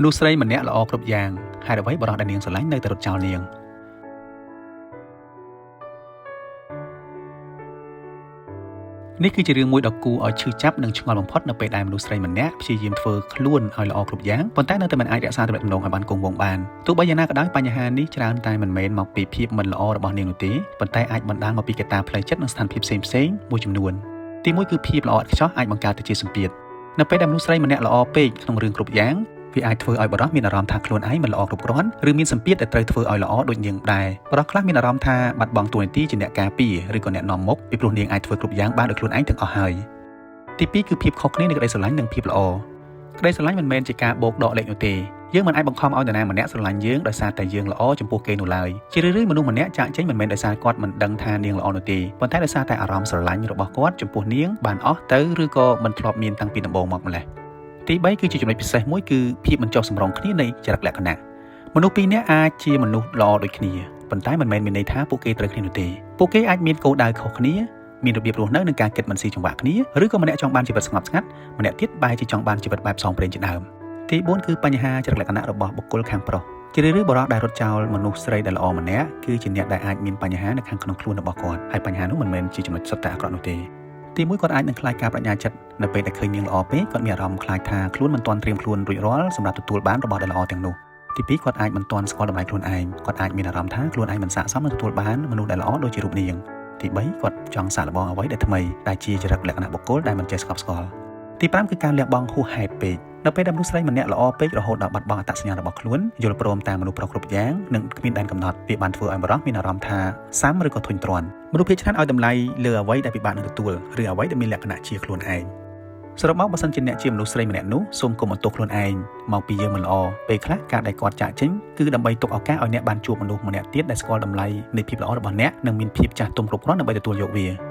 មនុស្សស្រីម្នាក់ល្អគ្រប់យ៉ាងហើយអ្វីបរិះដែលនាងស្រឡាញ់នៅតែរត់ចោលនាងនេះគឺជារឿងមួយដ៏គួរឲ្យឈឺចាប់និងឆ្ងល់បំផុតនៅពេលដែលមនុស្សស្រីម្នាក់ព្យាយាមធ្វើខ្លួនឲ្យល្អគ្រប់យ៉ាងប៉ុន្តែនៅតែមិនអាចរក្សាទំនាក់ទំនងឲ្យបានគង់វង្សបានទោះបីយ៉ាងណាក៏ដោយបញ្ហានេះច្រើនតែមិនមែនមកពីភាពមិនល្អរបស់នាងនោះទេប៉ុន្តែអាចបណ្ដាលមកពីកត្តាផ្លូវចិត្តនិងស្ថានភាពផ្សេងៗមួយចំនួនទីមួយគឺភាពល្អឥតខ្ចោះអាចបង្កើតទៅជាសម្ពាធនៅពេលដែលមនុស្សស្រីម្នាក់ល្អពេកក្នុងរឿងគ្រប់យ៉ាងវាអាចធ្វើឲ្យបរិះមានអារម្មណ៍ថាខ្លួនឯងមិនល្អគ្រប់គ្រាន់ឬមានសម្ពាធដែលត្រូវធ្វើឲ្យល្អដូចនាងដែរបរិះខ្លះមានអារម្មណ៍ថាបាត់បង់តួនាទីជាអ្នកការពារឬក៏អ្នកនាំមុខពីព្រោះនាងអាចធ្វើគ្រប់យ៉ាងបានដោយខ្លួនឯងទាំងអស់ហើយទីពីរគឺភាពខុសគ្នានៃក្តីស្រឡាញ់និងភាពល្អក្តីស្រឡាញ់មិនមែនជាការបោកដកលេខនោះទេយើងមិនអាចបង្ខំឲ្យនរណាម្នាក់ស្រឡាញ់យើងដោយសារតែយើងល្អចំពោះគេនោះឡើយជារឿយៗមនុស្សម្នាក់ចាកចេញមិនមែនដោយសារគាត់មិនដឹងថានាងល្អនោះទេប៉ុន្តែដោយសារតែអារម្មណ៍ស្រឡាញ់របស់គាត់ចំពោះនាងបានអស់ទៅឬក៏មិនធ្លាប់មានតាំងពីដំបូងមកម្ល៉េះទី3គឺជាចំណុចពិសេសមួយគឺភាពមិនចុះសម្រុងគ្នានៃចរិតលក្ខណៈមនុស្សពីរនាក់អាចជាមនុស្សល្អដូចគ្នាប៉ុន្តែមិនមែនមានន័យថាពួកគេត្រូវគ្នានោះទេពួកគេអាចមានគោលដៅខុសគ្នាមានរបៀបរស់នៅនិងការគិតមិនស៊ីចង្វាក់គ្នាឬក៏ម្នាក់ចង់បានជីវិតស្ងប់ស្ងាត់ម្នាក់ទៀតបែរជាចង់បានជីវិតបែបផ្សងព្រេងជាដើមទី4គឺបញ្ហាចរិតលក្ខណៈរបស់បុគ្គលខាងប្រុសជារឿយៗបុរសដែលរត់ចោលមនុស្សស្រីដែលល្អម្នាក់គឺជាអ្នកដែលអាចមានបញ្ហានៅខាងក្នុងខ្លួនរបស់គាត់ហើយបញ្ហានោះមិនមែនជាចំណុចសុទ្ធតែអាក្រក់នោះទេទី1គាត់អាចនឹងខ្លាចការបញ្ញាចិត្តនៅពេលដែលឃើញនាងល្អពេកគាត់មានអារម្មណ៍ខ្លាចថាខ្លួនមិនទាន់ត្រៀមខ្លួនរួចរាល់សម្រាប់ទទួលបានរបស់ដែលល្អទាំងនោះទី2គាត់អាចមិនទាន់ស្គាល់តម្លៃខ្លួនឯងគាត់អាចមានអារម្មណ៍ថាខ្លួនឯងមិនស័ក្តិសមនឹងទទួលបានមនុស្សដែលល្អដូចជារូបនាងទី3គាត់ចង់សាកល្បងអ្វីដែលថ្មីដែលជាចរិតលក្ខណៈបុគ្គលដែលមិនចេះស្កប់ស្កល់ទី5គឺការលះបង់ហួសហេតុពេកនៅពេលដែលមនុស្សស្រីម្នាក់ល្អពេករហូតដល់បាត់បង់អត្តសញ្ញាណរបស់ខ្លួនយល់ព្រមតាមមនុស្សប្រុសគ្រប់យ៉ាងនិងគ្មានដែនកំណត់វាបានធ្វើឲ្យបរិះមានអារម្មណ៍ថាសាំឬក៏ធុញទ្រាន់មនុស្សភាគច្រើនឲ្យតម្លៃលើអ្វីដែលពិបាកនឹងទទួលឬអ្វីដែលមានលក្ខណៈជាខ្លួនឯងសរុបមកបើសិនជាអ្នកជាមនុស្សស្រីម្នាក់នោះសូមកុំបន្ទោសខ្លួនឯងមកពីយើងមិនល្អពេលខ្លះការដែលគាត់ចាកចេញគឺដើម្បីទុកឱកាសឲ្យអ្នកបានជួបមនុស្សម្នាក់ទៀតដែលស្គាល់តម្លៃនៃភាពល្អរបស់អ្នកនិងមានភាពចាស់ទុំគ្រប់គ្រាន់ដើម្បីទទួលយកវា